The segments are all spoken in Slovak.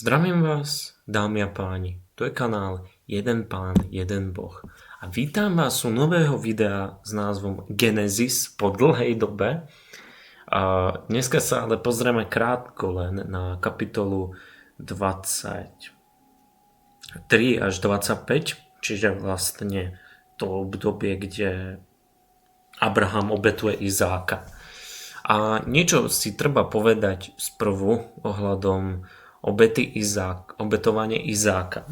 Zdravím vás, dámy a páni. To je kanál Jeden pán, jeden boh. A vítam vás u nového videa s názvom Genesis po dlhej dobe. A dneska sa ale pozrieme krátko len na kapitolu 23 až 25, čiže vlastne to obdobie, kde Abraham obetuje Izáka. A niečo si treba povedať sprvu ohľadom obetovanie Izáka.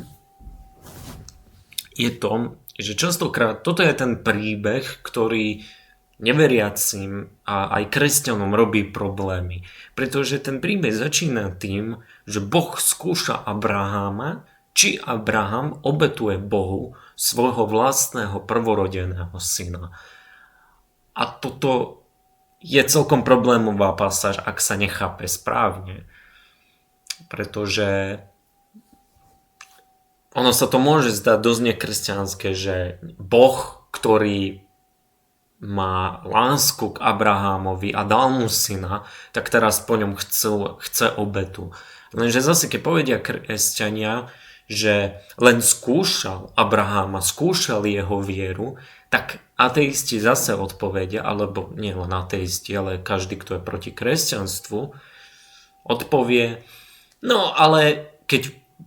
Je to, že častokrát toto je ten príbeh, ktorý neveriacim a aj kresťanom robí problémy. Pretože ten príbeh začína tým, že Boh skúša Abraháma, či Abraham obetuje Bohu svojho vlastného prvorodeného syna. A toto je celkom problémová pasáž, ak sa nechápe správne. Pretože ono sa to môže zdať dosť nekresťanské, že Boh, ktorý má lásku k Abrahámovi a dal mu syna, tak teraz po ňom chce obetu. Lenže zase, keď povedia kresťania, že len skúšal Abraháma, skúšal jeho vieru, tak ateisti zase odpovedia, alebo nie len ateisti, ale každý, kto je proti kresťanstvu, odpovie: no ale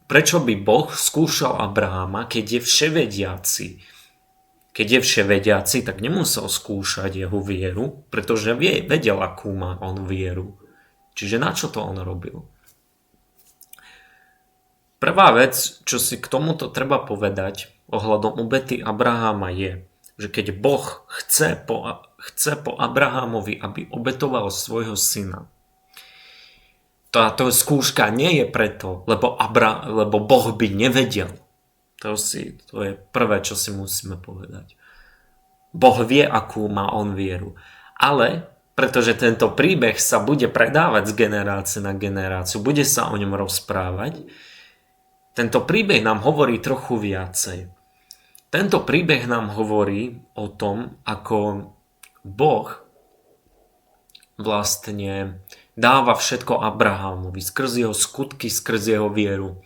prečo by Boh skúšal Abraháma, keď je vševediaci? Keď je vševediaci, tak nemusel skúšať jeho vieru, pretože vedel, akú má on vieru. Čiže na čo to on robil? Prvá vec, čo si k tomuto treba povedať ohľadom obety Abraháma je, že keď Boh chce po Abrahámovi, aby obetoval svojho syna, táto skúška nie je preto, lebo Boh by nevedel. To je prvé, čo si musíme povedať. Boh vie, akú má on vieru. Ale pretože tento príbeh sa bude predávať z generácie na generáciu, bude sa o ňom rozprávať, tento príbeh nám hovorí trochu viacej. Tento príbeh nám hovorí o tom, ako Boh vlastne dáva všetko Abrahámovi skrz jeho skutky, skrz jeho vieru.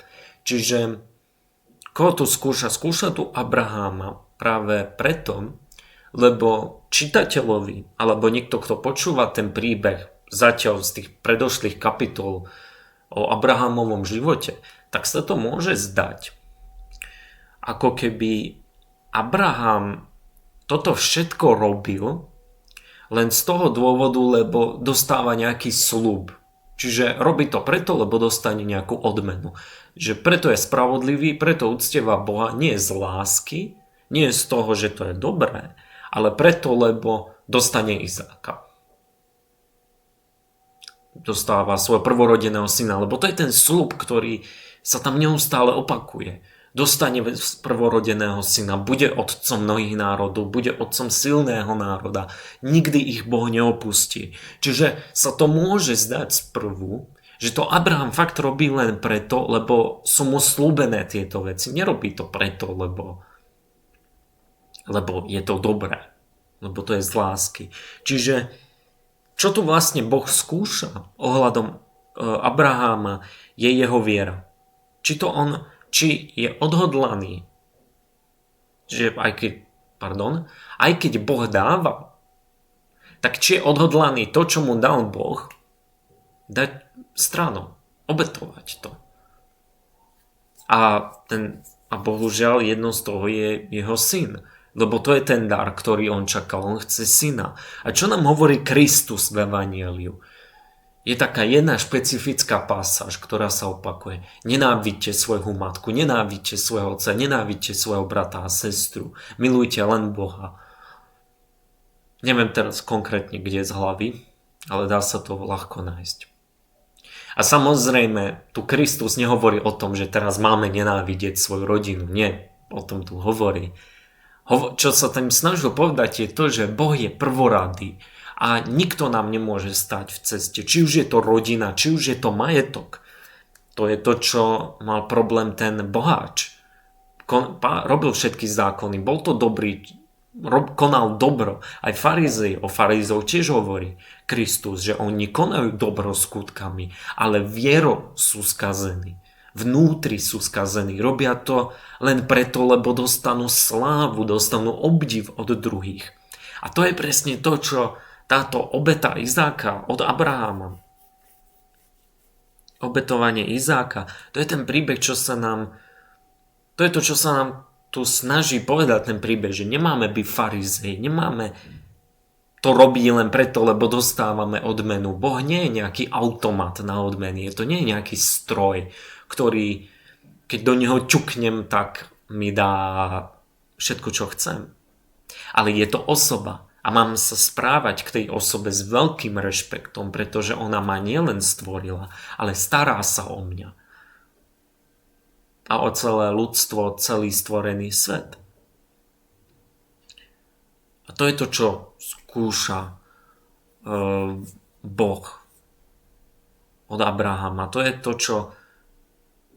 Čiže koho tu skúša? Skúša tu Abraháma práve preto, lebo čitateľovi, alebo niekto, kto počúva ten príbeh zatiaľ z tých predošlých kapitol o Abrahámovom živote, tak sa to môže zdať, ako keby Abraham toto všetko robil len z toho dôvodu, lebo dostáva nejaký sľub. Čiže robí to preto, lebo dostane nejakú odmenu. Že preto je spravodlivý, preto uctieva Boha nie z lásky, nie z toho, že to je dobré, ale preto, lebo dostane Izáka. Dostáva svojho prvorodeného syna, lebo to je ten sľub, ktorý sa tam neustále opakuje. Dostane prvorodeného syna, bude otcom mnohých národov, bude otcom silného národa. Nikdy ich Boh neopustí. Čiže sa to môže zdať sprvu, že to Abraham fakt robí len preto, lebo sú mu slúbené tieto veci. Nerobí to preto, lebo je to dobré. Lebo to je z lásky. Čiže čo tu vlastne Boh skúša ohľadom Abraháma, je jeho viera. Či je odhodlaný, že aj keď Boh dáva, tak či je odhodlaný to, čo mu dal Boh, dať stranou, obetovať to. A bohužiaľ jedno z toho je jeho syn, lebo to je ten dar, ktorý on čakal, on chce syna. A čo nám hovorí Kristus v Evanjeliu? Je taká jedna špecifická pasáž, ktorá sa opakuje. Nenávidte svoju matku, nenávidte svojho otca, nenávidte svojho brata a sestru. Milujte len Boha. Neviem teraz konkrétne, kde z hlavy, ale dá sa to ľahko nájsť. A samozrejme, tu Kristus nehovorí o tom, že teraz máme nenávidieť svoju rodinu. Nie, o tom tu hovorí. Čo sa tam snažil povedať je to, že Boh je prvoradý. A nikto nám nemôže stať v ceste. Či už je to rodina, či už je to majetok. To je to, čo mal problém ten boháč. Robil všetky zákony, bol to dobrý, konal dobro. Aj o farizov tiež hovorí Kristus, že oni konajú dobro skutkami, ale vierou sú skazení. vnútri sú skazení. Robia to len preto, lebo dostanú slávu, dostanú obdiv od druhých. A to je presne to, čo táto obeta Izáka od Abraháma, obetovanie Izáka, to je ten príbeh, to je to, čo sa nám tu snaží povedať ten príbeh, že nemáme byť farizei, nemáme to robiť len preto, lebo dostávame odmenu. Boh nie je nejaký automat na odmeny, to nie je nejaký stroj, ktorý, keď do neho ťuknem, tak mi dá všetko, čo chcem. Ale je to osoba a mám sa správať k tej osobe s veľkým rešpektom, pretože ona ma nielen stvorila, ale stará sa o mňa. A o celé ľudstvo, celý stvorený svet. A to je to, čo skúša Boh od Abrahama. To je to, čo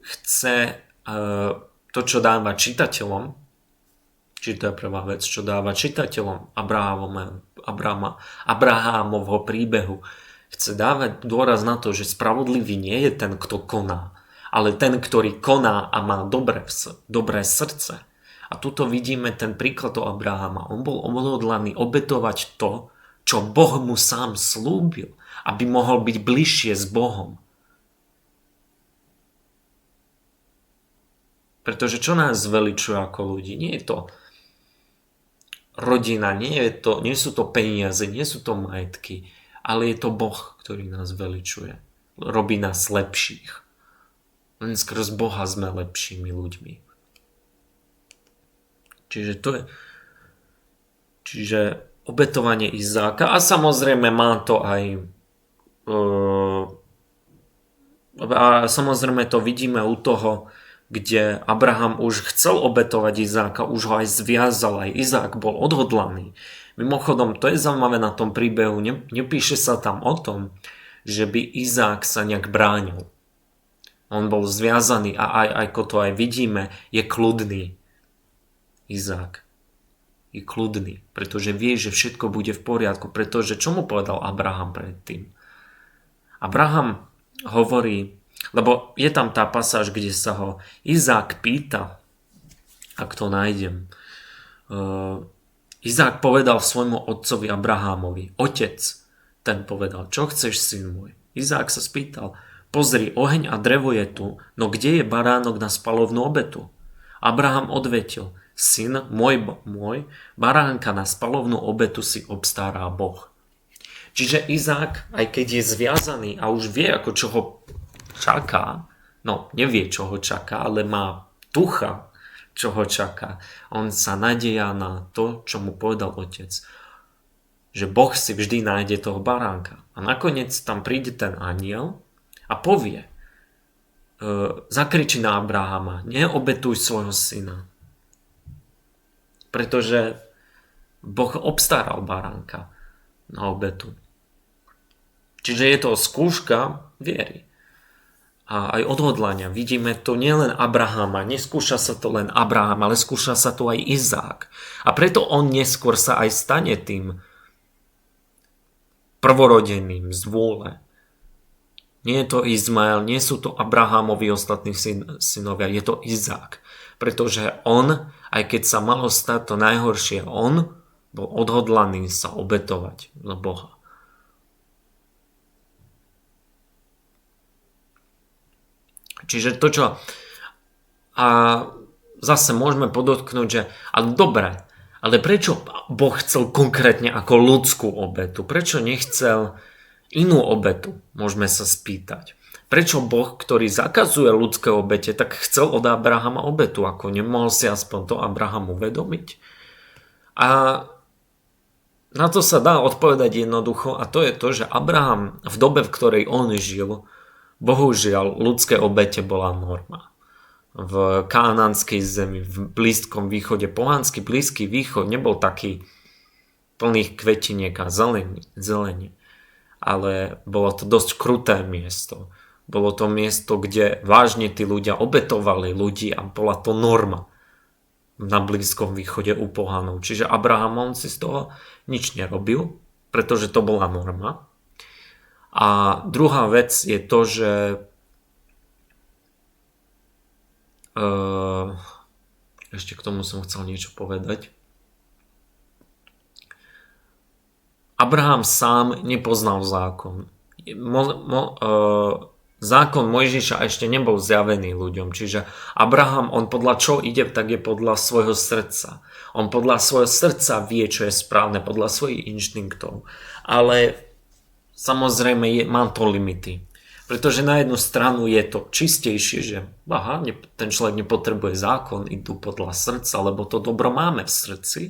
chce, to, čo dáva čitateľom, či to je prvá vec, čo dáva čitateľom Abrahámovho príbehu. Chce dávať dôraz na to, že spravodlivý nie je ten, kto koná, ale ten, ktorý koná a má dobré srdce. A tuto vidíme ten príklad o Abrahama. On bol odhodlaný obetovať to, čo Boh mu sám slúbil, aby mohol byť bližšie s Bohom. Pretože čo nás zveličuje ako ľudí? Nie je to rodina, nie sú to peniaze, nie sú to majetky, ale je to Boh, ktorý nás veličuje. Robí nás lepších. Len skrz Boha sme lepšími ľuďmi. Čiže obetovanie Izáka, a samozrejme má to aj a samozrejme to vidíme u toho, kde Abraham už chcel obetovať Izáka, už ho aj zviazal, aj Izák bol odhodlaný. Mimochodom, to je zaujímavé na tom príbehu, nepíše sa tam o tom, že by Izák sa nejak bránil. On bol zviazaný a aj ako to aj vidíme, je kľudný. Izák je kľudný, pretože vie, že všetko bude v poriadku, pretože čo mu povedal Abraham predtým? Abraham hovorí, lebo je tam tá pasáž, kde sa ho Izák pýta, ak to nájdem. Izák povedal svojmu otcovi Abrahámovi, otec, ten povedal, čo chceš, syn môj? Izák sa spýtal, pozri, oheň a drevo je tu, no kde je baránok na spalovnú obetu? Abraham odvetil, syn môj, baránka na spalovnú obetu si obstará Boh. Čiže Izák, aj keď je zviazaný a už vie, ako čo ho čaká, no nevie, čo ho čaká, ale má tucha, čo ho čaká. On sa nadieja na to, čo mu povedal otec. Že Boh si vždy nájde toho baránka. A nakoniec tam príde ten anjel a povie, zakričí na Abrahama, neobetuj svojho syna. Pretože Boh obstaral baránka na obetu. Čiže je to skúška viery. A aj odhodlania. Vidíme to nielen Abrahama, neskúša sa to len Abraham, ale skúša sa to aj Izák. A preto on neskôr sa aj stane tým prvorodeným z vôle. Nie je to Izmael, nie sú to Abrahamovi ostatní synovia, je to Izák. Pretože on, aj keď sa malo stať to najhoršie, on bol odhodlaný sa obetovať za Boha. Čiže to, čo... A zase môžeme podotknúť, že ale dobre, ale prečo Boh chcel konkrétne ako ľudskú obetu? Prečo nechcel inú obetu? Môžeme sa spýtať. Prečo Boh, ktorý zakazuje ľudské obete, tak chcel od Abrahama obetu? Ako nemohol si aspoň to Abraham uvedomiť? A na to sa dá odpovedať jednoducho a to je to, že Abraham v dobe, v ktorej on žil, bohužiaľ, ľudské obete bola norma. V kanánskej zemi, v Blízkom východe, pohanský Blízky východ nebol taký plných kvetiniek a zelenie. Ale bolo to dosť kruté miesto. Bolo to miesto, kde vážne tí ľudia obetovali ľudí a bola to norma na Blízkom východe u pohanov. Čiže Abraham, on si z toho nič nerobil, pretože to bola norma. A druhá vec je to, že ešte k tomu som chcel niečo povedať. Abraham sám nepoznal zákon. Zákon Mojžiša ešte nebol zjavený ľuďom, čiže Abraham, on podľa čo ide, tak je podľa svojho srdca. On podľa svojho srdca vie, čo je správne, podľa svojich inštinktov. Ale samozrejme má to limity. Pretože na jednu stranu je to čistejšie, že ten človek nepotrebuje zákon, idú podľa srdca, lebo to dobro máme v srdci.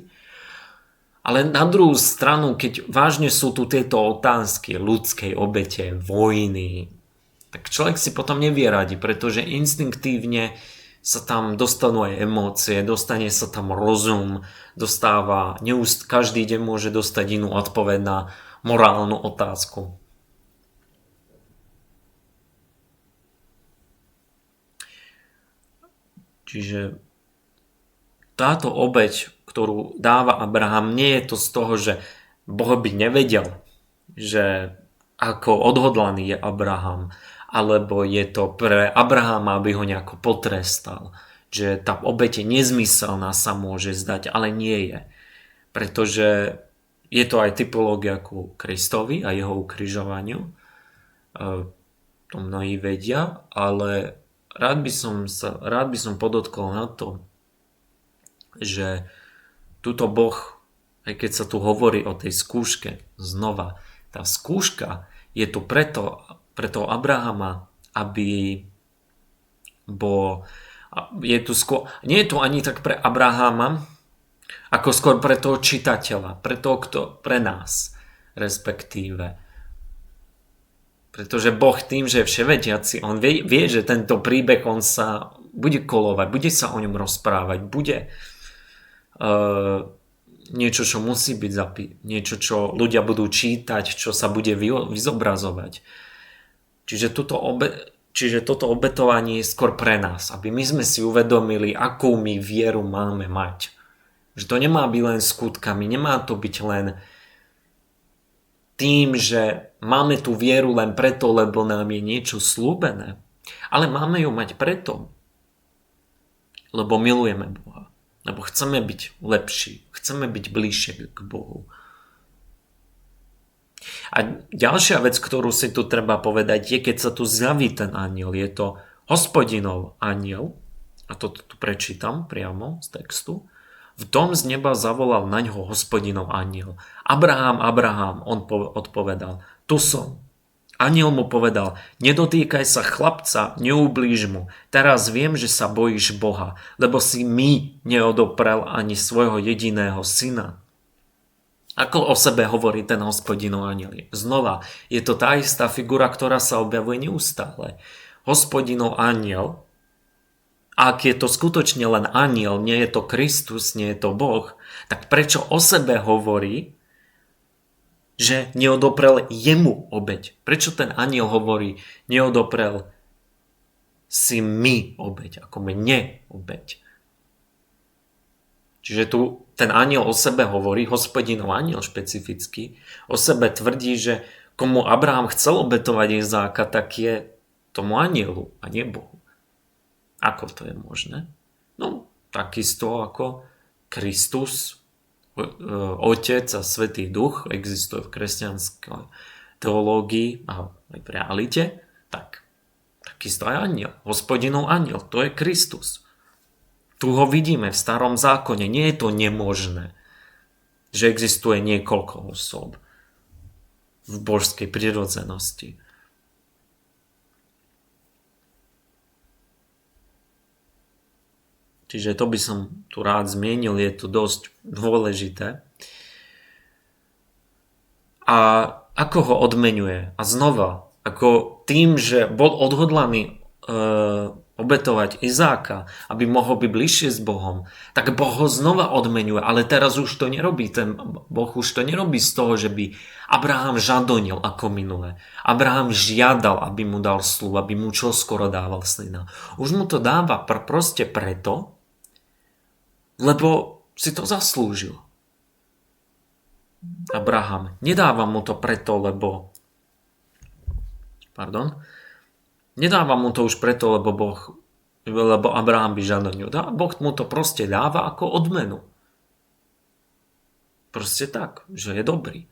Ale na druhú stranu, keď vážne sú tu tieto otázky ľudskej obete, vojny, tak človek si potom nevie radi, pretože inštinktívne sa tam dostanú aj emócie, dostane sa tam rozum, každý deň môže dostať inú odpoveď na morálnu otázku. Čiže táto obeť, ktorú dáva Abraham, nie je to z toho, že Boh by nevedel, že ako odhodlaný je Abraham, alebo je to pre Abrahama, aby ho nejako potrestal, že tá obeť je nezmyselná, sa môže zdať, ale nie je. Pretože je to aj typológia ku Kristovi a jeho ukrižovaniu. To mnohí vedia, ale rád by som podotkol na to, že tuto Boh, aj keď sa tu hovorí o tej skúške, znova, tá skúška je tu preto Abrahama, aby nie je tu ani tak pre Abrahama, ako skôr pre toho čitateľa, pre nás, respektíve. Pretože Boh tým, že je vševediaci, on vie, že tento príbeh, on sa bude kolovať, bude sa o ňom rozprávať, bude niečo, čo musí byť niečo, čo ľudia budú čítať, čo sa bude vyzobrazovať. Čiže toto obetovanie je skôr pre nás, aby my sme si uvedomili, akú my vieru máme mať. Že to nemá byť len skutkami, nemá to byť len tým, že máme tú vieru len preto, lebo nám je niečo slúbené, ale máme ju mať preto, lebo milujeme Boha. Lebo chceme byť lepší, chceme byť bližšie k Bohu. A ďalšia vec, ktorú si tu treba povedať, je, keď sa tu zjaví ten anjel, je to Hospodinov anjel, a to tu prečítam priamo z textu. V tom z neba zavolal naňho Hospodinov anjel. Abraham, Abraham, on odpovedal, tu som. Anjel mu povedal, nedotýkaj sa chlapca, neublíž mu. Teraz viem, že sa bojíš Boha, lebo si mi neodoprel ani svojho jediného syna. Ako o sebe hovorí ten Hospodinov anjel? Znova, je to tá istá figura, ktorá sa objavuje neustále. Hospodinov anjel, ak je to skutočne len anjel, nie je to Kristus, nie je to Boh, tak prečo o sebe hovorí, že neodoprel jemu obeť? Prečo ten anjel hovorí, neodoprel si mi obeť, ako mne obeť? Čiže tu ten anjel o sebe hovorí, Hospodinov anjel špecificky, o sebe tvrdí, že komu Abraham chcel obetovať Izáka, tak je tomu anjelu a nie Bohu. Ako to je možné? No, takisto ako Kristus, Otec a Svätý Duch existuje v kresťanskej teológii a aj v realite, tak takisto aj anjel, Hospodinov anjel, to je Kristus. Tu ho vidíme v Starom zákone, nie je to nemožné, že existuje niekoľko osôb v božskej prirodzenosti. Čiže to by som tu rád zmienil, je to dosť dôležité. A ako ho odmeňuje? A znova, ako tým, že bol odhodlaný obetovať Izáka, aby mohol byť bližšie s Bohom, tak Boh ho znova odmeňuje, ale teraz už to nerobí, ten Boh už to nerobí z toho, že by Abraham žadonil ako minule. Abraham žiadal, aby mu dal sľub, aby mu čoskoro dával syna. Už mu to dáva proste preto, lebo si to zaslúžil. Abraham. Nedáva mu to preto, lebo nedáva mu to už preto, lebo Boh lebo Abraham by žiadno nedal. Boh mu to proste dáva ako odmenu. Proste tak, že je dobrý.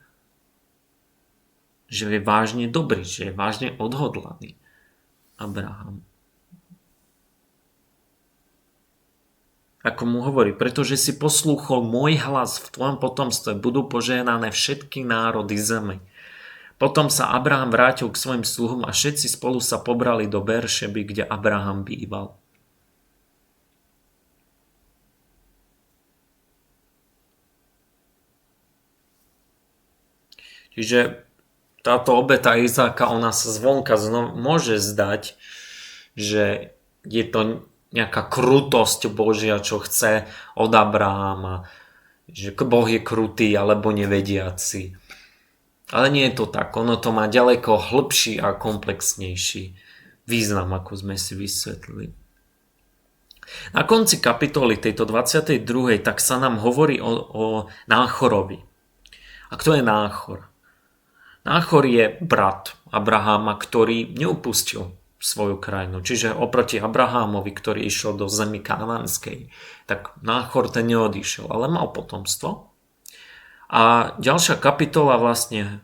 Že je vážne dobrý, že je vážne odhodlaný Abraham. Ako mu hovorí, pretože si poslúchol môj hlas, v tvojom potomstve budú požehnané všetky národy zeme. Potom sa Abraham vrátil k svojim sluhom a všetci spolu sa pobrali do Beršeby, kde Abraham býval. Čiže táto obeta Izáka, ona sa zvonka môže zdať, že je to nejaká krutosť Božia, čo chce od Abrahama, že Boh je krutý alebo nevediaci. Ale nie je to tak, ono to má ďaleko hlbší a komplexnejší význam, ako sme si vysvetlili. Na konci kapitoly tejto 22. tak sa nám hovorí o Náchorovi. A kto je Náchor? Náchor je brat Abraháma, ktorý neupustil svoju krajinu. Čiže oproti Abrahámovi, ktorý išiel do zemi kanánskej, tak Náchor ten neodišiel, ale mal potomstvo. A ďalšia kapitola vlastne...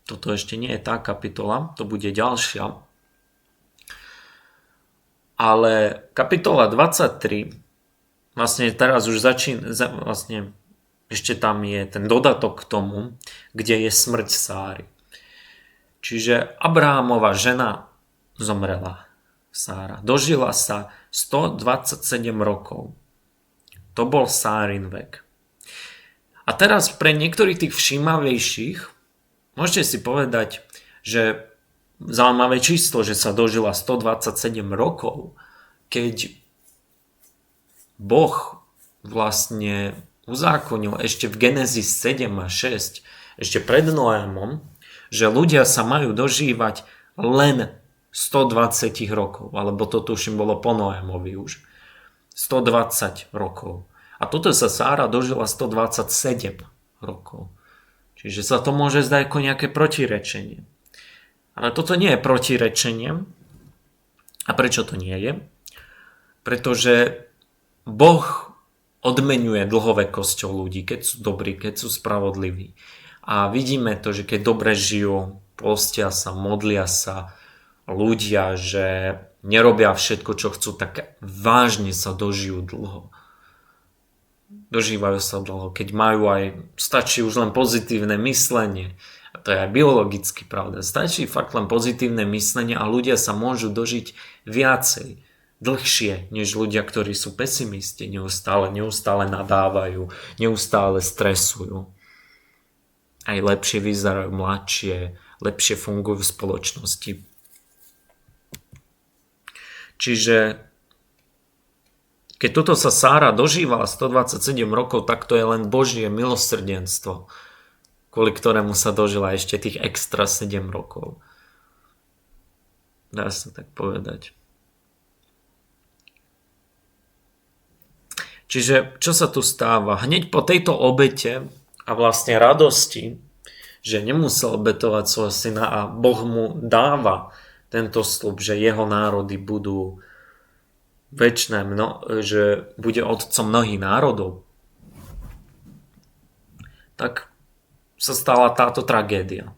Toto ešte nie je tá kapitola, to bude ďalšia. Ale kapitola 23, vlastne teraz už vlastne ešte tam je ten dodatok k tomu, kde je smrť Sáry. Čiže Abrahámova žena zomrela, Sára. Dožila sa 127 rokov. To bol Sárin vek. A teraz pre niektorých tých všímavejších môžete si povedať, že zaujímavé číslo, že sa dožila 127 rokov, keď Boh vlastne uzákonil ešte v Genesis 7 a 6, ešte pred Noémom, že ľudia sa majú dožívať len 120 rokov, alebo to tuším bolo po Noémovi už. 120 rokov. A toto sa Sára dožila 127 rokov. Čiže sa to môže zdať ako nejaké protirečenie. Ale toto nie je protirečenie. A prečo to nie je? Pretože Boh odmenuje dlhovekosťou ľudí, keď sú dobrí, keď sú spravodliví. A vidíme to, že keď dobre žijú, postia sa, modlia sa ľudia, že nerobia všetko, čo chcú, tak vážne sa dožijú dlho. Dožívajú sa dlho, keď majú stačí už len pozitívne myslenie. A to je aj biologicky pravda. Stačí fakt len pozitívne myslenie a ľudia sa môžu dožiť viacej, dlhšie, než ľudia, ktorí sú pesimisti, neustále nadávajú, neustále stresujú. Aj lepšie vyzerajú, mladšie, lepšie fungujú v spoločnosti. Čiže keď toto sa Sára dožívala 127 rokov, tak to je len Božie milosrdenstvo, kvôli ktorému sa dožila ešte tých extra 7 rokov. Dá sa tak povedať. Čiže čo sa tu stáva? Hneď po tejto obete a vlastne radosti, že nemusel obetovať svojho syna a Boh mu dáva tento sľub, že jeho národy budú večné, že bude otcom mnohých národov, tak sa stala táto tragédia.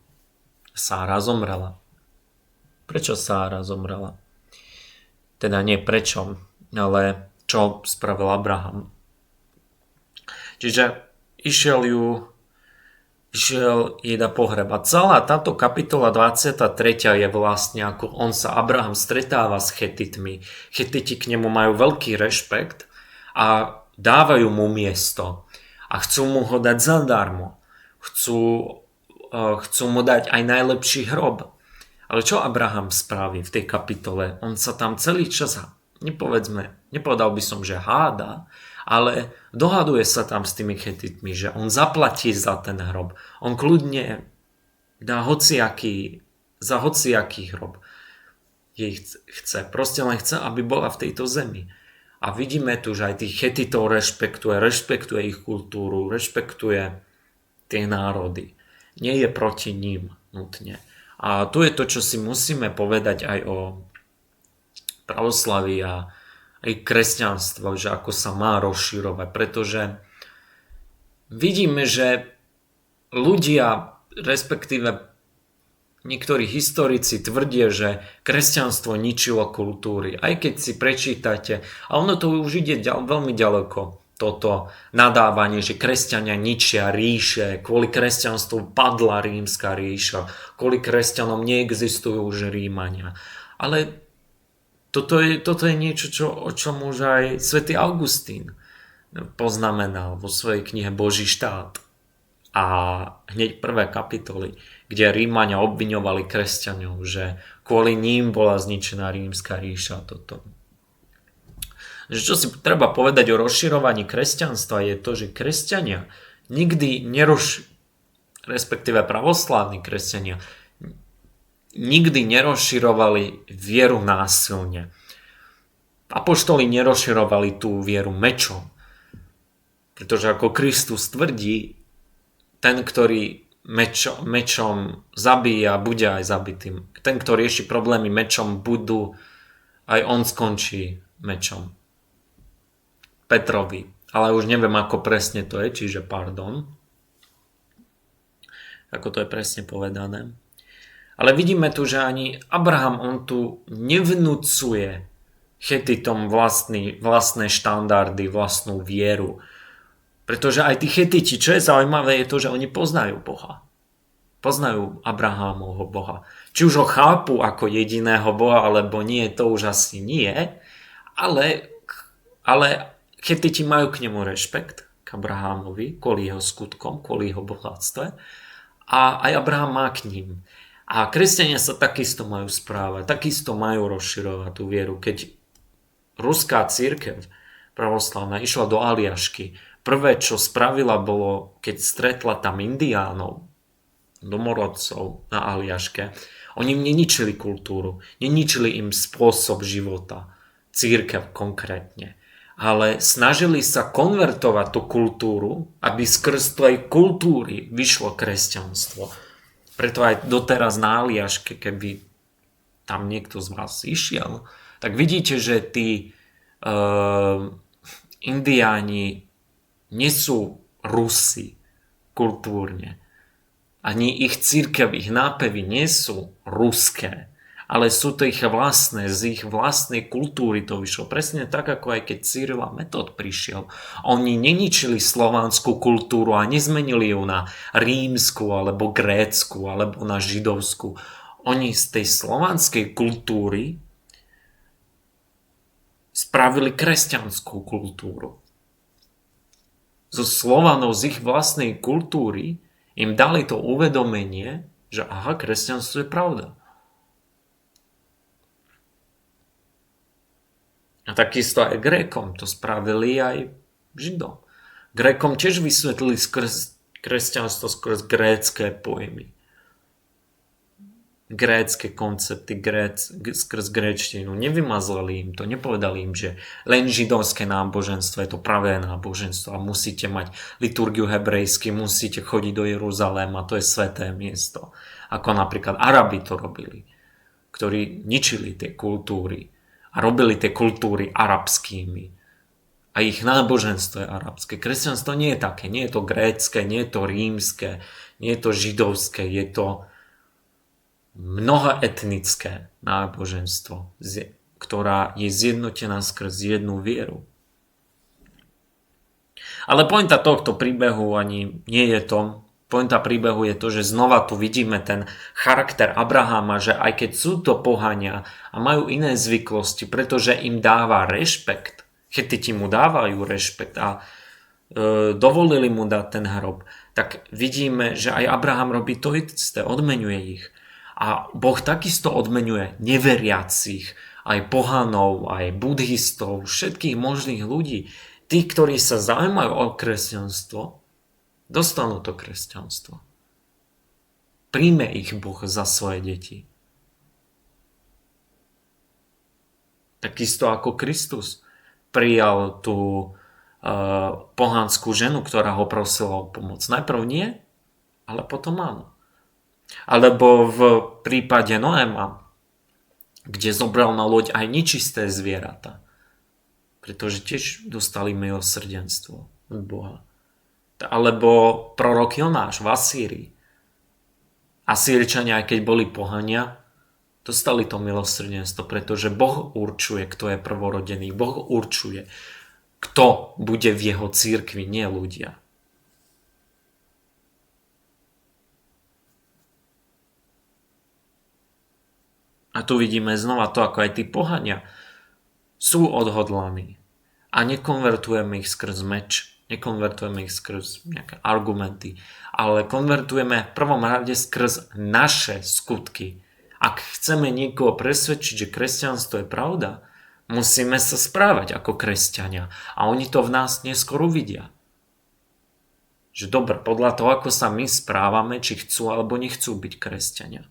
Sára zomrela. Prečo Sára zomrela? Teda nie prečo, ale čo spravil Abraham. Čiže išiel jej na pohreb. A celá táto kapitola 23 je vlastne ako on sa Abraham stretáva s Chetitmi. Chetiti k nemu majú veľký rešpekt a dávajú mu miesto. A chcú mu ho dať zadarmo. Chcú mu dať aj najlepší hrob. Ale čo Abraham spraví v tej kapitole? On sa tam celý čas, nepovedal by som, že háda, ale dohaduje sa tam s tými Chetitmi, že on zaplatí za ten hrob. On kľudne dá za hociaký hrob jej chce. Proste len chce, aby bola v tejto zemi. A vidíme tu, že aj tých Chetitov rešpektuje ich kultúru, rešpektuje tie národy. Nie je proti ním nutne. A tu je to, čo si musíme povedať aj o pravoslaví a aj kresťanstvo, že ako sa má rozširovať, pretože vidíme, že ľudia, respektíve niektorí historici tvrdia, že kresťanstvo ničilo kultúry. Aj keď si prečítate, a ono to už ide veľmi ďaleko, toto nadávanie, že kresťania ničia ríše, kvôli kresťanstvu padla rímska ríša, kvôli kresťanom neexistujú už Rímania. Ale toto je niečo, o čom už aj svätý Augustín poznamenal vo svojej knihe Boží štát. A hneď prvé kapitoly, kde Rímania obviňovali kresťanov, že kvôli ním bola zničená rímska ríša. Čo si treba povedať o rozširovaní kresťanstva je to, že kresťania nikdy respektíve pravoslávni kresťania nikdy nerozširovali vieru násilne. Apoštoli nerozširovali tú vieru mečom. Pretože ako Kristus tvrdí, ten, ktorý mečom zabíja, bude aj zabitým. Ten, kto rieši problémy mečom, aj on skončí mečom. Petrovi. Ale už neviem, ako presne to je, čiže pardon. Ako to je presne povedané. Ale vidíme tu, že ani Abraham, on tu nevnúcuje Chetitom vlastné štandardy, vlastnú vieru. Pretože aj tí Chetiti, čo je zaujímavé, je to, že oni poznajú Boha. Poznajú Abrahámovho Boha. Či už ho chápu ako jediného Boha, alebo nie, to už asi nie. Ale Chetiti majú k nemu rešpekt, k Abrahámovi, kvôli jeho skutkom, kvôli jeho bohatstve. A aj Abraham má k ním. A kresťania sa takisto majú správať, takisto majú rozširovať tú vieru. Keď ruská cirkev pravoslávna išla do Aliašky, prvé, čo spravila, bolo, keď stretla tam indiánov, domorodcov na Aliaške, oni im neničili kultúru, neničili im spôsob života, cirkev konkrétne, ale snažili sa konvertovať tú kultúru, aby skrz tej kultúry vyšlo kresťanstvo. Preto aj doteraz na Aliaške, keby tam niekto z vás išiel, tak vidíte, že tí indiáni nie sú Rusi kultúrne. Ani ich cirkev, ich nápevy nie sú ruské, ale sú to ich vlastné, z ich vlastnej kultúry to vyšlo. Presne tak, ako aj keď Cyril a Metod prišiel. Oni neničili slovanskú kultúru a nezmenili ju na rímsku, alebo grécku, alebo na židovskú. Oni z tej slovanskej kultúry spravili kresťanskú kultúru. Zo Slovanov, z ich vlastnej kultúry im dali to uvedomenie, že aha, kresťanstvo je pravda. A takisto aj Grékom to spravili aj Židom. Grékom tiež vysvetlili kresťanstvo skrz grécké pojmy. Grécké koncepty, skrz gréčtinu. Nevymazali im to, nepovedali im, že len židovské náboženstvo je to pravé náboženstvo a musíte mať liturgiu hebrejsky, musíte chodiť do Jeruzaléma, to je sväté miesto. Ako napríklad Arabi to robili, ktorí ničili tie kultúry a robili tie kultúry arabskými. A ich náboženstvo je arabské. Kresťanstvo nie je také, nie je to grécke, nie je to rímske, nie je to židovské, je to mnohoetnické náboženstvo, ktorá je zjednotená skrz jednu vieru. Ale pointa tohto príbehu ani nie je to. Pointa príbehu je to, že znova tu vidíme ten charakter Abraháma, že aj keď sú to pohania a majú iné zvyklosti, pretože im dáva rešpekt, Chetiti mu dávajú rešpekt a dovolili mu dať ten hrob, tak vidíme, že aj Abraham robí to isté, odmeňuje ich. A Boh takisto odmeňuje neveriacich, aj pohanov, aj buddhistov, všetkých možných ľudí. Tí, ktorí sa zaujímajú o kresťanstvo, dostanú to kresťanstvo. Príjme ich Boh za svoje deti. Takisto ako Kristus prijal tú pohanskú ženu, ktorá ho prosila o pomoc. Najprv nie, ale potom áno. Alebo v prípade Noéma, kde zobral na loď aj nečisté zvieratá, pretože tiež dostali milosrdenstvo od Boha. Alebo prorok Jonáš v Asýrii. Asýrčania, aj keď boli pohania, dostali to milosrdenstvo, pretože Boh určuje, kto je prvorodený. Boh určuje, kto bude v jeho cirkvi, nie ľudia. A tu vidíme znova to, ako aj tí pohania sú odhodlaní. A nekonvertujeme ich skrz meč, nekonvertujeme ich skrz nejaké argumenty, ale konvertujeme v prvom rade skrz naše skutky. Ak chceme niekoho presvedčiť, že kresťanstvo je pravda, musíme sa správať ako kresťania. A oni to v nás neskôr uvidia. Že dobre, podľa toho, ako sa my správame, či chcú alebo nechcú byť kresťania.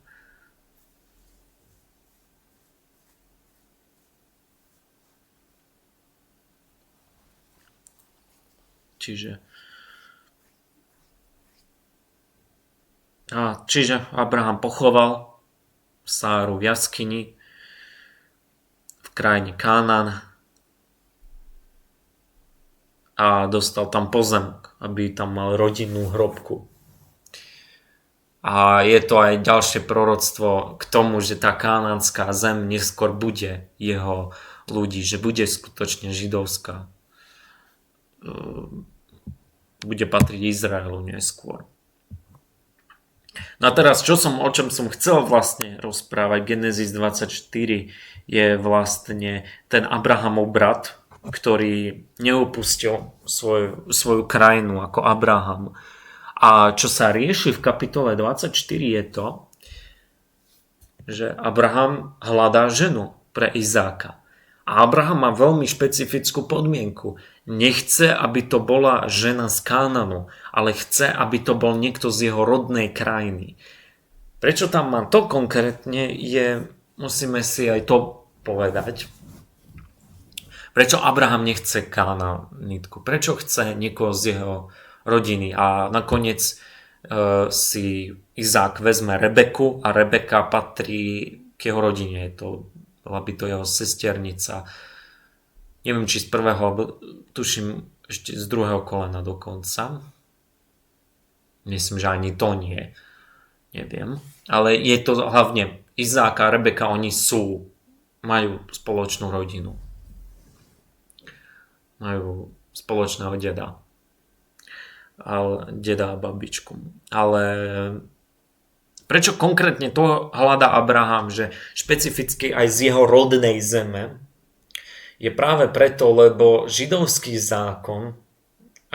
Čiže Abraham pochoval Sáru v jaskyni v krajine Kánán a dostal tam pozemok, aby tam mal rodinnú hrobku. A je to aj ďalšie proroctvo k tomu, že tá kánánska zem neskôr bude jeho ľudí, že bude skutočne židovská. Bude patriť Izraelu neskôr. No a teraz, o čom som chcel vlastne rozprávať, Genesis 24 je vlastne ten Abrahamov brat, ktorý neopustil svoju krajinu ako Abraham. A čo sa rieši v kapitole 24 je to, že Abraham hľadá ženu pre Izáka. A Abraham má veľmi špecifickú podmienku. Nechce, aby to bola žena z Kánanu, ale chce, aby to bol niekto z jeho rodnej krajiny. Prečo tam mám to konkrétne je, musíme si aj to povedať. Prečo Abraham nechce Kánanitku? Prečo chce niekoho z jeho rodiny? A nakoniec si Izák vezme Rebeku a Rebeka patrí k jeho rodine. Bola by to jeho sesternica. Neviem, či z prvého, alebo tuším ešte z druhého kolena dokonca. Myslím, že ani to nie. Neviem. Ale je to hlavne Izák a Rebeka, oni majú spoločnú rodinu. Majú spoločného deda. Deda a babičku. Ale prečo konkrétne to hľadá Abraham, že špecificky aj z jeho rodnej zeme, je práve preto, lebo židovský zákon,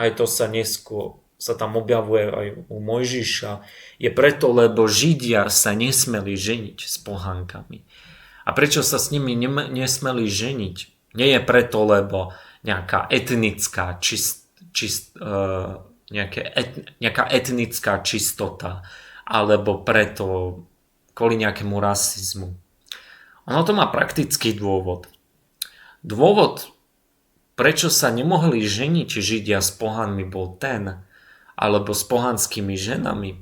aj to sa neskôr sa tam objavuje aj u Mojžiša, je preto, lebo Židia sa nesmeli ženiť s pohankami. A prečo sa s nimi nesmeli ženiť? Nie je preto, lebo nejaká etnická nejaká etnická čistota, alebo preto kvôli nejakému rasizmu. Ono to má praktický dôvod. Dôvod, prečo sa nemohli ženiť Židia s pohanmi, bol ten, alebo s pohanskými ženami,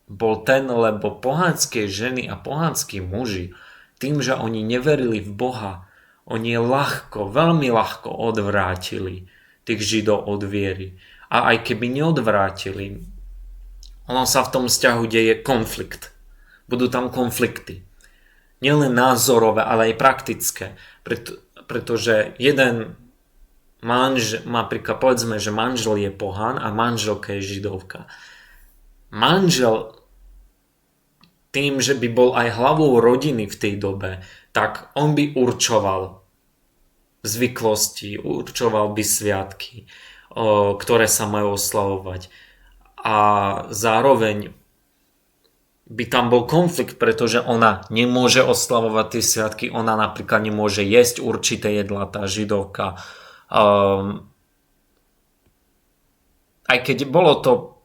bol ten, lebo pohanské ženy a pohanskí muži, tým, že oni neverili v Boha, oni veľmi ľahko odvrátili tých Židov od viery. A aj keby neodvrátili, ono sa v tom vzťahu deje konflikt. Budú tam konflikty. Nielen názorové, ale aj praktické. Pretože jeden napríklad povedzme, že manžel je pohan a manželka je židovka. Manžel tým, že by bol aj hlavou rodiny v tej dobe, tak on by určoval zvyklosti, určoval by sviatky, ktoré sa majú oslavovať. A zároveň by tam bol konflikt, pretože ona nemôže oslavovať tie sviatky, ona napríklad nemôže jesť určité jedlá, tá židovka. Aj keď bolo to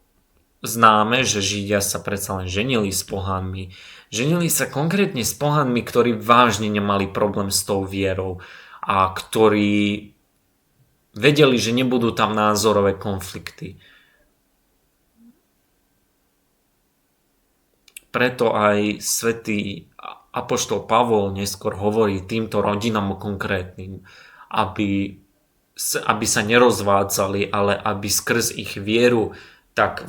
známe, že Židia sa predsa len ženili s pohanmi. Ženili sa konkrétne s pohanmi, ktorí vážne nemali problém s tou vierou a ktorí vedeli, že nebudú tam názorové konflikty. preto aj svätý apoštol Pavol neskôr hovorí týmto rodinám konkrétnym, aby sa nerozvádzali, ale aby skrz ich vieru, tak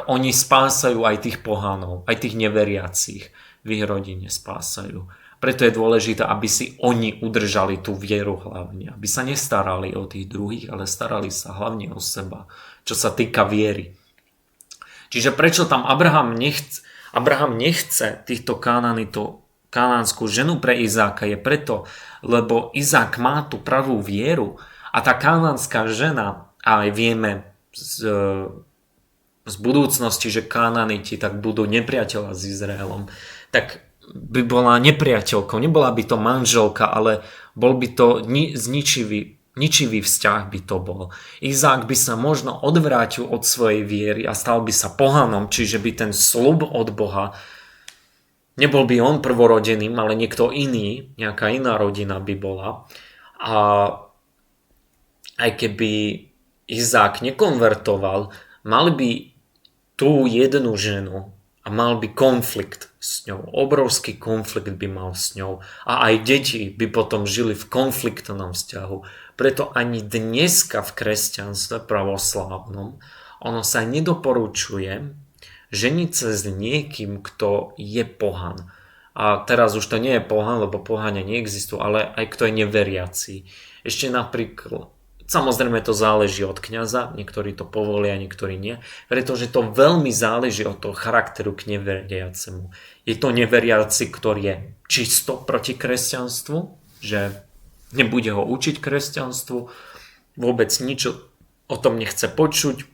oni spásajú aj tých pohánov, aj tých neveriacich v ich rodine spásajú. Preto je dôležité, aby si oni udržali tú vieru hlavne, aby sa nestarali o tých druhých, ale starali sa hlavne o seba, čo sa týka viery. Čiže prečo tam Abraham nechce týchto kanánskú ženu pre Izáka, je preto, lebo Izák má tú pravú vieru a tá kanánska žena, a aj vieme z budúcnosti, že Kanániti tak budú nepriateľa s Izraelom, tak by bola nepriateľkou, nebola by to manželka, ale bol by to ničivý vzťah by to bol. Izák by sa možno odvrátil od svojej viery a stal by sa pohanom, čiže by ten sľub od Boha, nebol by on prvorodeným, ale niekto iný, nejaká iná rodina by bola. A aj keby Izák nekonvertoval, mal by tú jednu ženu a mal by konflikt s ňou. Obrovský konflikt by mal s ňou. A aj deti by potom žili v konfliktnom vzťahu. Preto ani dneska v kresťanstve pravoslávnom ono sa nedoporučuje ženiť sa s niekým, kto je pohan. A teraz už to nie je pohan, lebo pohania neexistujú, ale aj kto je neveriaci. Ešte napríklad, samozrejme to záleží od kňaza, niektorí to povolia, niektorí nie, pretože to veľmi záleží od toho charakteru k neveriacemu. Je to neveriaci, ktorý je čisto proti kresťanstvu, že nebude ho učiť kresťanstvu, vôbec nič o tom nechce počuť.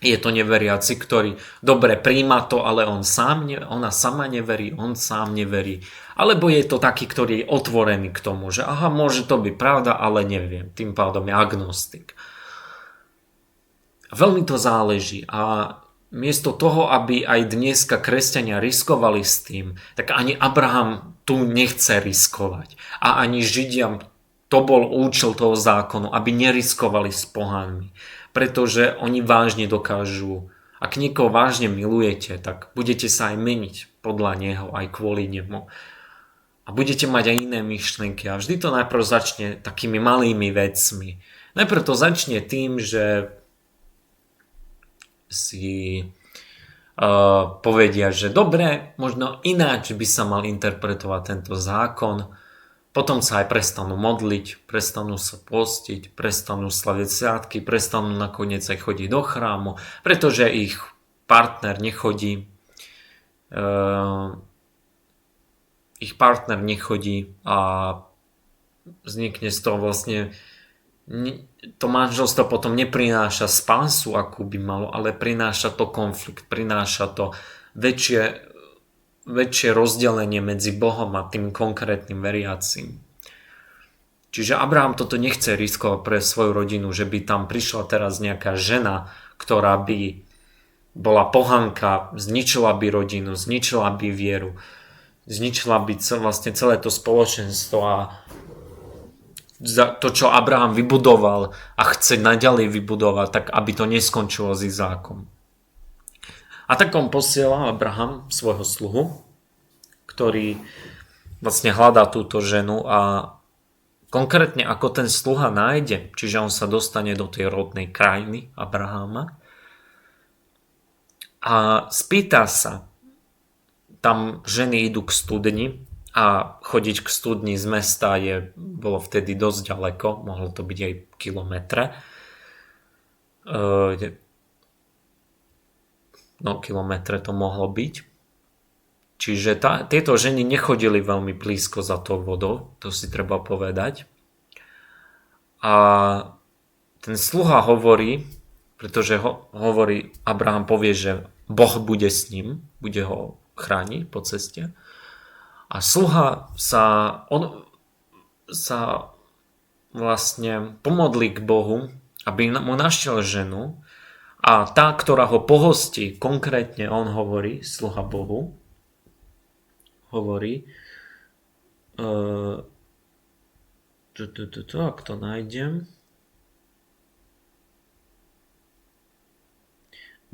Je to neveriaci, ktorý dobre príjma to, ale ona sama neverí, on sám neverí. Alebo je to taký, ktorý je otvorený k tomu, že aha, môže to byť pravda, ale neviem. Tým pádom je agnostik. Veľmi to záleží a miesto toho, aby aj dneska kresťania riskovali s tým, tak ani Abraham tu nechce riskovať. A ani Židia, to bol účel toho zákonu, aby neriskovali s pohánmi. Pretože oni vážne dokážu, ak niekoho vážne milujete, tak budete sa aj meniť podľa neho, aj kvôli nemu. A budete mať aj iné myšlienky. A vždy to najprv začne takými malými vecmi. Najprv to začne tým, že si povedia, že dobre, možno ináč by sa mal interpretovať tento zákon. Potom sa aj prestanú modliť, prestanú sa postiť, prestanú slaviť sviatky, prestanú nakoniec aj chodiť do chrámu, pretože ich partner nechodí. A vznikne z toho vlastne, to manželstvo potom neprináša spásu, akú by malo, ale prináša to konflikt, prináša to väčšie rozdelenie medzi Bohom a tým konkrétnym veriacím. Čiže Abraham toto nechce riskovať pre svoju rodinu, že by tam prišla teraz nejaká žena, ktorá by bola pohanka, zničila by rodinu, zničila by vieru, zničila by vlastne celé to spoločenstvo a to, čo Abraham vybudoval a chce naďalej vybudovať, tak aby to neskončilo s Izákom. A tak on posiela Abraham svojho sluhu, ktorý vlastne hľadá túto ženu a konkrétne ako ten sluha nájde, čiže on sa dostane do tej rodnej krajiny Abraháma a spýta sa, tam ženy idú k studni a chodiť k studni z mesta bolo vtedy dosť ďaleko, mohlo to byť aj kilometre. Kilometre to mohlo byť. Čiže tieto ženy nechodili veľmi blízko za tou vodou, to si treba povedať. A ten sluha hovorí, pretože hovorí, Abraham povie, že Boh bude s ním, bude ho chrániť po ceste. A sluha sa vlastne pomodlí k Bohu, aby mu našiel ženu. A tá, ktorá ho pohostí, konkrétne on hovorí, sluha Bohu, hovorí, ak to nájdem,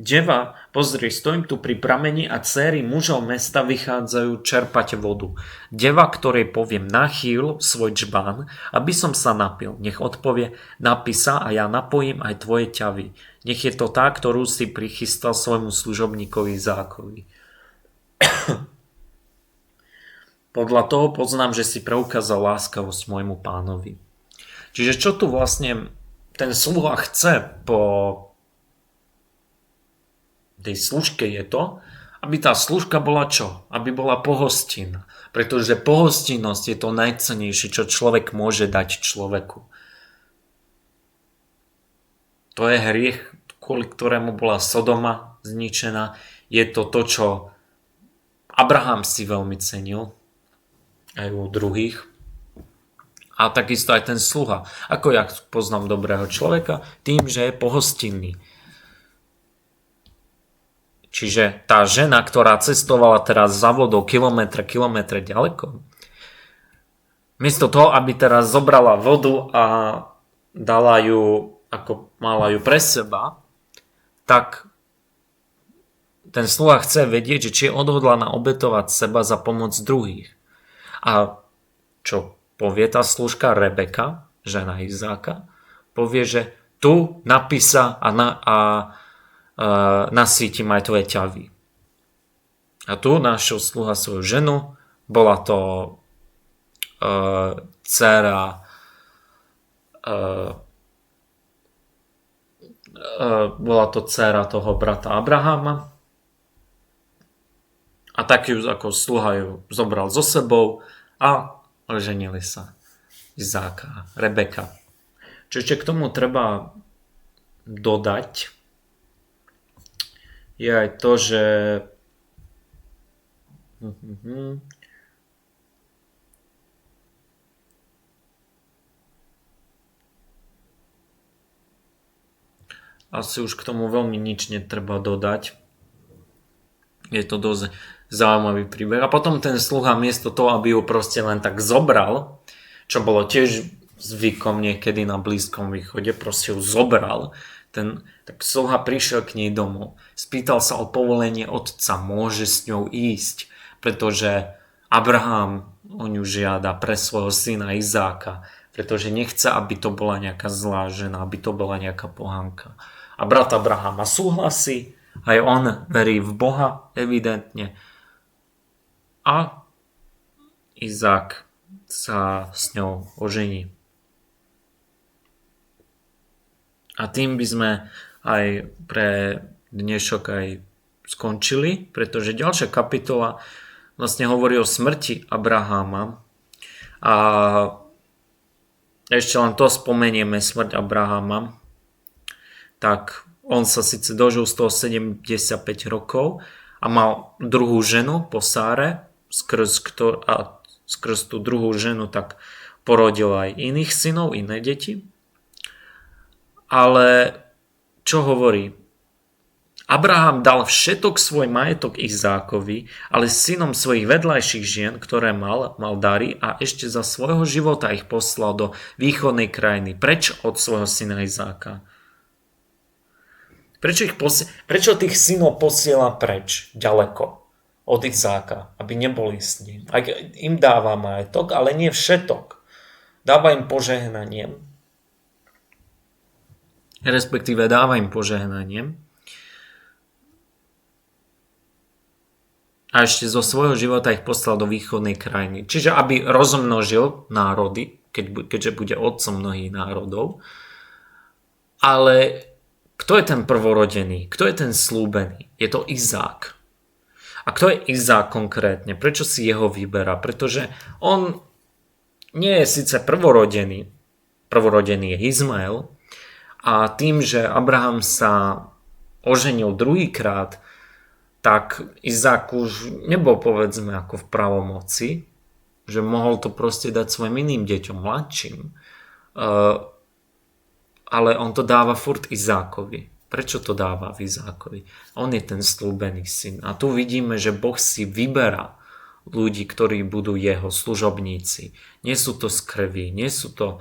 Deva, pozri, stojím tu pri prameni a dcéry mužov mesta vychádzajú čerpať vodu. Deva, ktorej poviem, nachýl svoj džbán, aby som sa napil. Nech odpovie, napí sa a ja napojím aj tvoje ťavy. Nech je to tá, ktorú si prichystal svojmu služobníkovi Izákovi. Podľa toho poznám, že si preukázal láskavosť môjmu pánovi. Čiže čo tu vlastne ten sluha chce po tej služke je to, aby tá služka bola čo? Aby bola pohostinná. Pretože pohostinnosť je to najcennejšie, čo človek môže dať človeku. To je hriech, kvôli ktorému bola Sodoma zničená. Je to to, čo Abraham si veľmi cenil, aj u druhých. A takisto aj ten sluha. Ako ja poznám dobrého človeka? Tým, že je pohostinný. Čiže tá žena, ktorá cestovala teraz za vodou kilometre ďaleko, miesto toho, aby teraz zobrala vodu a dala ju, ako mala ju pre seba, tak ten sluha chce vedieť, že či je odhodlaná obetovať seba za pomoc druhých. A čo povie tá služka Rebeka, žena Izáka, povie, že tu napísa a nasítim aj tvoje ťavy. A tu našiel sluha svoju ženu, bola to dcéra toho brata Abrahama a tak ju ako sluha ju zobral so sebou a oženili sa Izáka a Rebeka. Čiže k tomu treba dodať je aj to, že asi už k tomu veľmi nič netreba dodať. Je to dosť zaujímavý príbeh. A potom ten sluha miesto toho, aby ju proste len tak zobral, čo bolo tiež zvykom niekedy na Blízkom východe, proste ju zobral, tak sluha prišiel k nej domov. Spýtal sa o povolenie otca, môže s ňou ísť, pretože Abraham o ňu žiada pre svojho syna Izáka, pretože nechce, aby to bola nejaká zlá žena, aby to bola nejaká pohanka. A brat Abrahama súhlasí, aj on verí v Boha, evidentne. A Izák sa s ňou ožení. A tým by sme aj pre dnešok aj skončili, pretože ďalšia kapitola vlastne hovorí o smrti Abrahama. A ešte len to spomenieme, smrť Abrahama. Tak on sa síce dožil 175 rokov a mal druhú ženu po Sáre, skrz tú druhú ženu tak porodil aj iných synov, iné deti. Ale čo hovorí? Abraham dal všetok svoj majetok Izákovi, ale synom svojich vedľajších žien, ktoré mal dary a ešte za svojho života ich poslal do východnej krajiny, preč od svojho syna Izáka. Prečo tých synov posiela preč, ďaleko od Izáka, aby neboli s ním? Ak im dáva majetok, ale nie všetok. Dáva im požehnanie, respektíve dáva im požehnanie a ešte zo svojho života ich poslal do východnej krajiny. Čiže aby rozmnožil národy, keďže bude otcom mnohých národov. Ale kto je ten prvorodený? Kto je ten slúbený? Je to Izák. A kto je Izák konkrétne? Prečo si jeho vyberá? Pretože on nie je síce prvorodený. Prvorodený je Izmael. A tým, že Abraham sa oženil druhýkrát, tak Izák už nebol povedzme ako v pravomoci, že mohol to proste dať svojim iným deťom, mladším. Ale on to dáva furt Izákovi. Prečo to dáva v Izákovi? On je ten slúbený syn. A tu vidíme, že Boh si vyberá ľudí, ktorí budú jeho služobníci. Nie sú to z krvi, nie sú to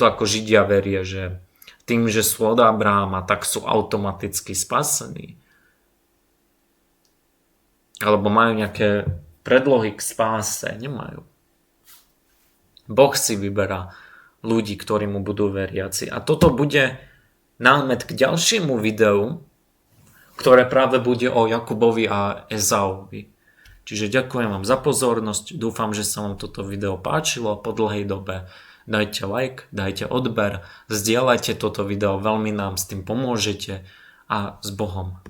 ako Židia veria, že tým, že sú od Abrahama, tak sú automaticky spasení. Alebo majú nejaké predlohy k spáse. Nemajú. Boh si vyberá ľudí, ktorí mu budú veriaci. A toto bude námet k ďalšiemu videu, ktoré práve bude o Jakubovi a Ezauovi. Čiže ďakujem vám za pozornosť, dúfam, že sa vám toto video páčilo po dlhej dobe. Dajte like, dajte odber, zdieľajte toto video, veľmi nám s tým pomôžete a s Bohom.